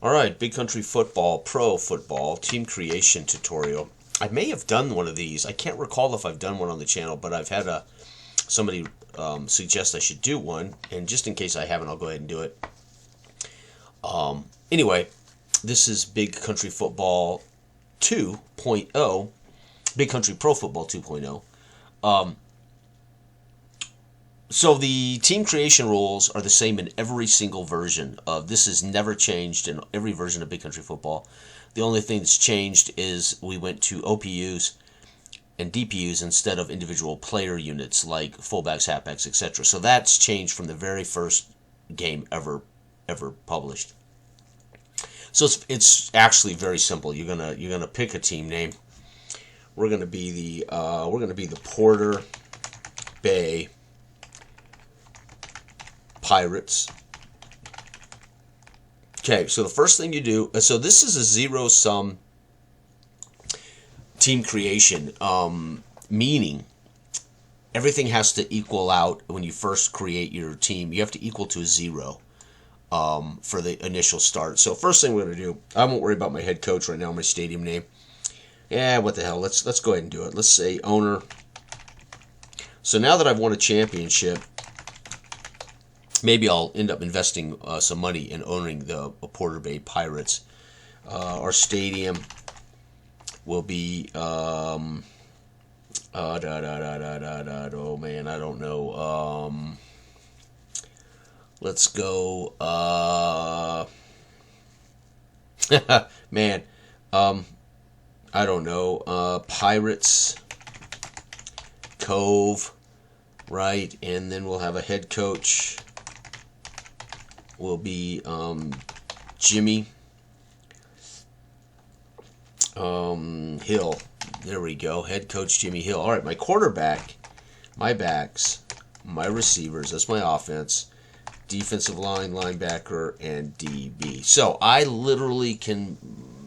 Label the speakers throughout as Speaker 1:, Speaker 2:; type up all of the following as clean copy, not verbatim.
Speaker 1: All right, Big Country Football, Pro Football, Team Creation tutorial. I may have done one of these. I can't recall if I've done one on the channel, but I've had somebody suggest I should do one, and just in case I haven't, I'll go ahead and do it. Anyway, this is Big Country Football 2.0, Big Country Pro Football 2.0. So the team creation rules are the same in every single version of this. Is never changed in every version of Big Country Football. The only thing that's changed is we went to OPUs and DPUs instead of individual player units like fullbacks, halfbacks, etc. So that's changed from the very first game ever published. So it's actually very simple. You're gonna pick a team name. We're gonna be the Porter Bay Pirates. Okay, so the first thing you do, so this is a zero-sum team creation, meaning everything has to equal out when you first create your team. You have to equal to a zero for the initial start. So first thing we're going to do, I won't worry about my head coach right now, my stadium name. Yeah, what the hell, let's go ahead and do it. Let's say owner. So now that I've won a championship, maybe I'll end up investing some money in owning the Porter Bay Pirates. Our stadium will be oh man, I don't know. Let's go man, I don't know. Pirates Cove, right? And then we'll have a head coach. Will be Jimmy Hill. There we go. Head coach Jimmy Hill. All right, my quarterback, my backs, my receivers. That's my offense. Defensive line, linebacker, and DB. So I literally can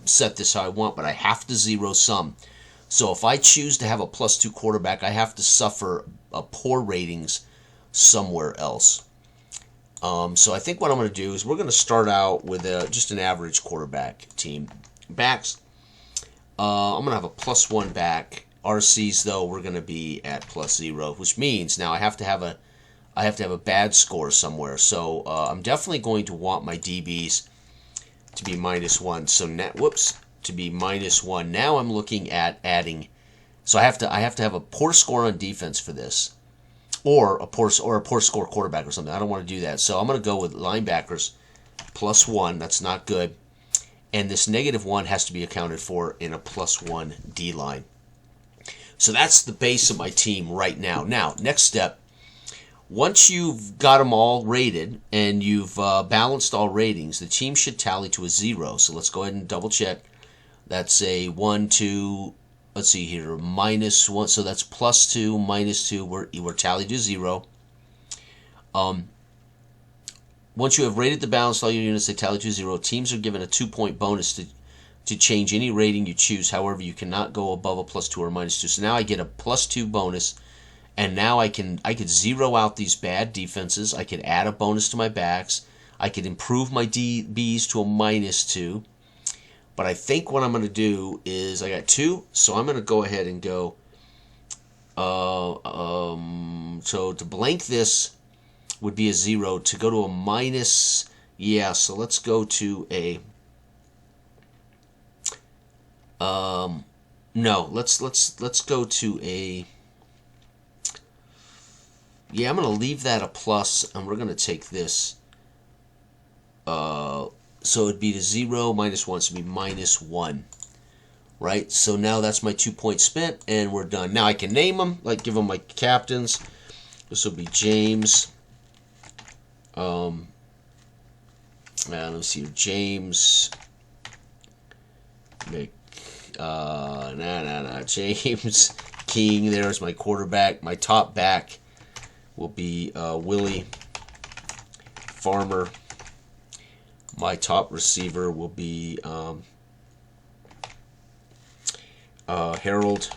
Speaker 1: set this how I want, but I have to zero sum. So if I choose to have a +2 quarterback, I have to suffer a poor ratings somewhere else. So I think what I'm going to do is we're going to start out with just an average quarterback team. Backs, I'm going to have a +1 back. RCs though, we're going to be at +0, which means now I have to have a bad score somewhere. So I'm definitely going to want my DBs to be -1. So to be -1. Now I'm looking at adding. So I have to have a poor score on defense for this. Or a poor score quarterback or something. I don't want to do that. So I'm going to go with linebackers +1. That's not good. And this -1 has to be accounted for in a +1 D line. So that's the base of my team right now. Now, next step. Once you've got them all rated and you've balanced all ratings, the team should tally to a 0. So let's go ahead and double check. That's a 1, 2. Let's see here, -1, so that's +2, -2, we're tallied to 0. Once you have rated the balance all your units, they tally to 0. Teams are given a 2-point bonus to change any rating you choose. However, you cannot go above a +2 or -2. So now I get a +2 bonus, and now I could zero out these bad defenses. I could add a bonus to my backs. I could improve my DBs to a -2. But I think what I'm going to do is I got 2, so I'm going to go ahead and go. So to blank this would be a 0. To go to a minus, yeah. So let's go to a. No, let's go to a. Yeah, I'm going to leave that a plus, and we're going to take this. So it'd be to 0 -1, so it'd be -1, right? So now that's my 2 points spent, and we're done. Now I can name them, like give them my captains. This will be James. Let's see here, James. James King. There's my quarterback. My top back will be Willie Farmer. My top receiver will be Harold.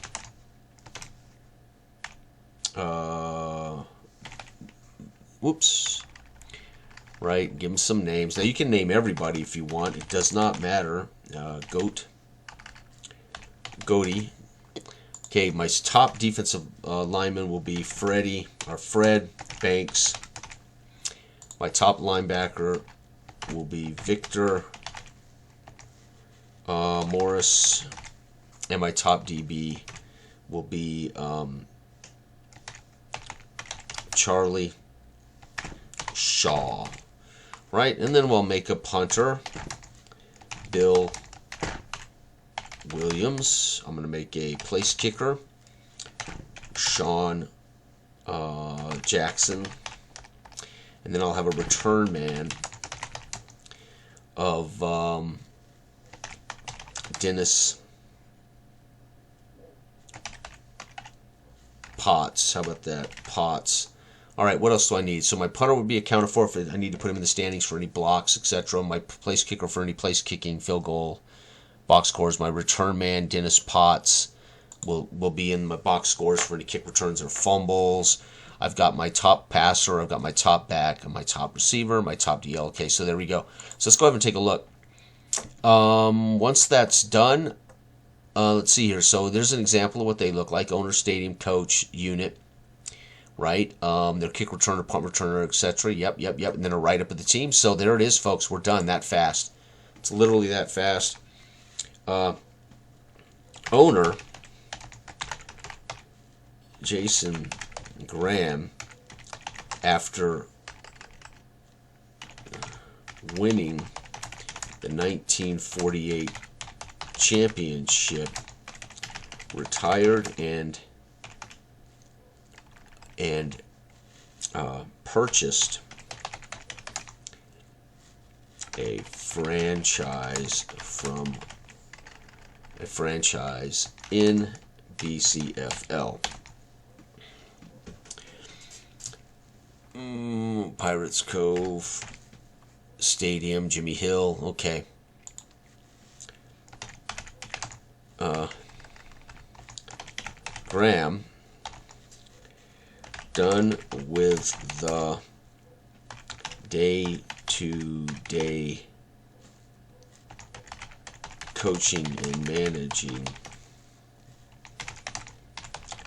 Speaker 1: right? Give them some names. Now you can name everybody if you want. It does not matter. Goaty. Okay, my top defensive lineman will be Fred Banks. My top linebacker will be Victor Morris, and my top DB will be Charlie Shaw, right? And then we'll make a punter, Bill Williams. I'm going to make a place kicker, Sean Jackson. And then I'll have a return man of Dennis Potts. How about that? Potts. All right, what else do I need? So my punter would be accounted for if I need to put him in the standings for any blocks, etc. My place kicker for any place kicking, field goal, box scores. My return man, Dennis Potts, will be in my box scores for any kick returns or fumbles. I've got my top passer, I've got my top back, and my top receiver, my top DL. Okay, so there we go. So let's go ahead and take a look. Once that's done, let's see here. So there's an example of what they look like. Owner, stadium, coach, unit, right? Their kick returner, punt returner, etc. Yep. And then a write-up of the team. So there it is, folks. We're done that fast. It's literally that fast. Owner, Jason Graham, after winning the 1948 championship, retired and purchased a franchise in BCFL. Pirates Cove Stadium, Jimmy Hill. Okay. Graham, done with the day-to-day coaching and managing,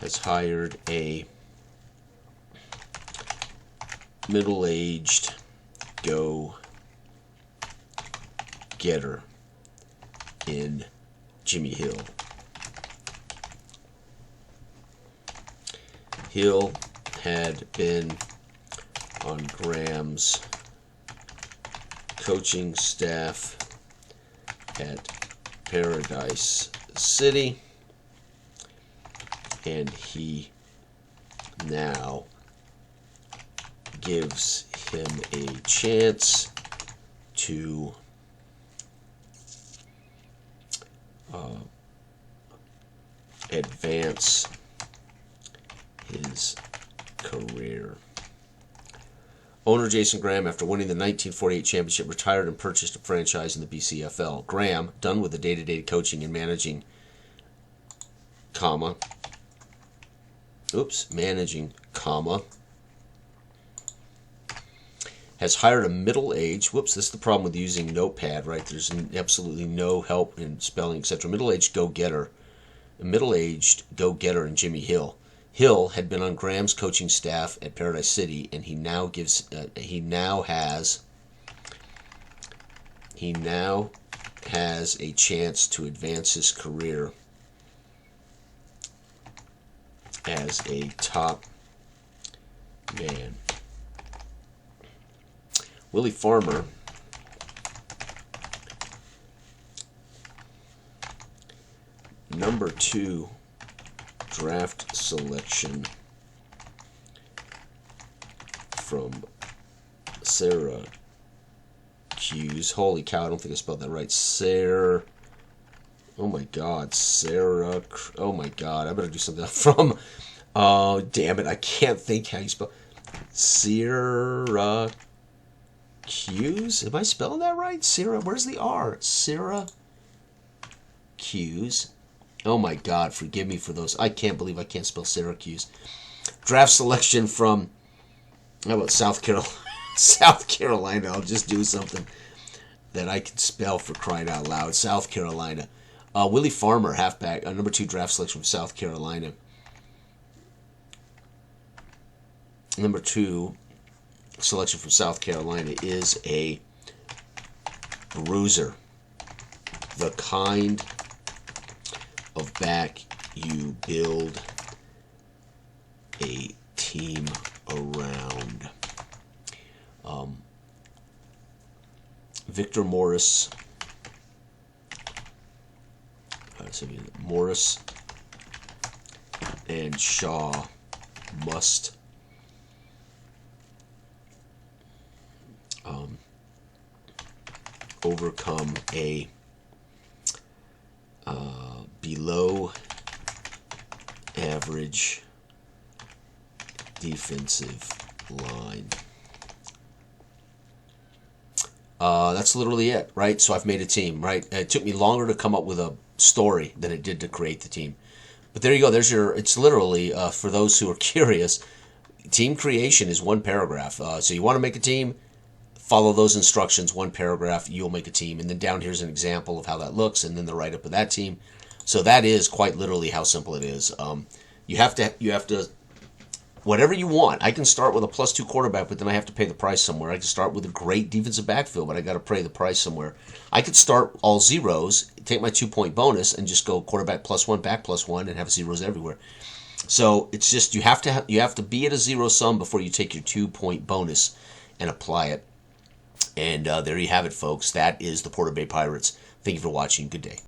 Speaker 1: has hired a middle-aged go-getter in Jimmy Hill. Hill had been on Graham's coaching staff at Paradise City, and he now gives him a chance to advance his career. Owner Jason Graham, after winning the 1948 championship, retired and purchased a franchise in the BCFL. Graham, done with the day-to-day coaching and managing, has hired a middle-aged, this is the problem with using Notepad, right? There's absolutely no help in spelling, etc. Middle-aged go-getter in Jimmy Hill. Hill had been on Graham's coaching staff at Paradise City, and he now has a chance to advance his career as a top man. Willie Farmer, number 2 draft selection from Syracuse. Holy cow, I don't think I spelled that right. Oh my god, I better do something from, damn it, I can't think how you spell Syracuse. Am I spelling that right? Where's the R? Syracuse. Oh my god, forgive me for those. I can't believe I can't spell Syracuse. Draft selection from, how about South Carolina? South Carolina. I'll just do something that I can spell, for crying out loud. South Carolina. Willie Farmer, halfback, number 2 draft selection from South Carolina. Number 2 selection from South Carolina is a bruiser. The kind of back you build a team around. Victor Morris. Morris and Shaw must overcome a below average defensive line. That's literally it, right? So I've made a team, right? It took me longer to come up with a story than it did to create the team. But there you go. There's your, it's literally, for those who are curious, team creation is one paragraph. So you want to make a team, follow those instructions, one paragraph, you'll make a team. And then down here's an example of how that looks, and then the write-up of that team. So that is quite literally how simple it is. You have to, whatever you want. I can start with a +2 quarterback, but then I have to pay the price somewhere. I can start with a great defensive backfield, but I got to pay the price somewhere. I could start all zeros, take my 2-point bonus, and just go quarterback +1, back +1, and have zeros everywhere. So it's just you have to be at a zero sum before you take your 2-point bonus and apply it. And there you have it, folks. That is the Porter Bay Pirates. Thank you for watching. Good day.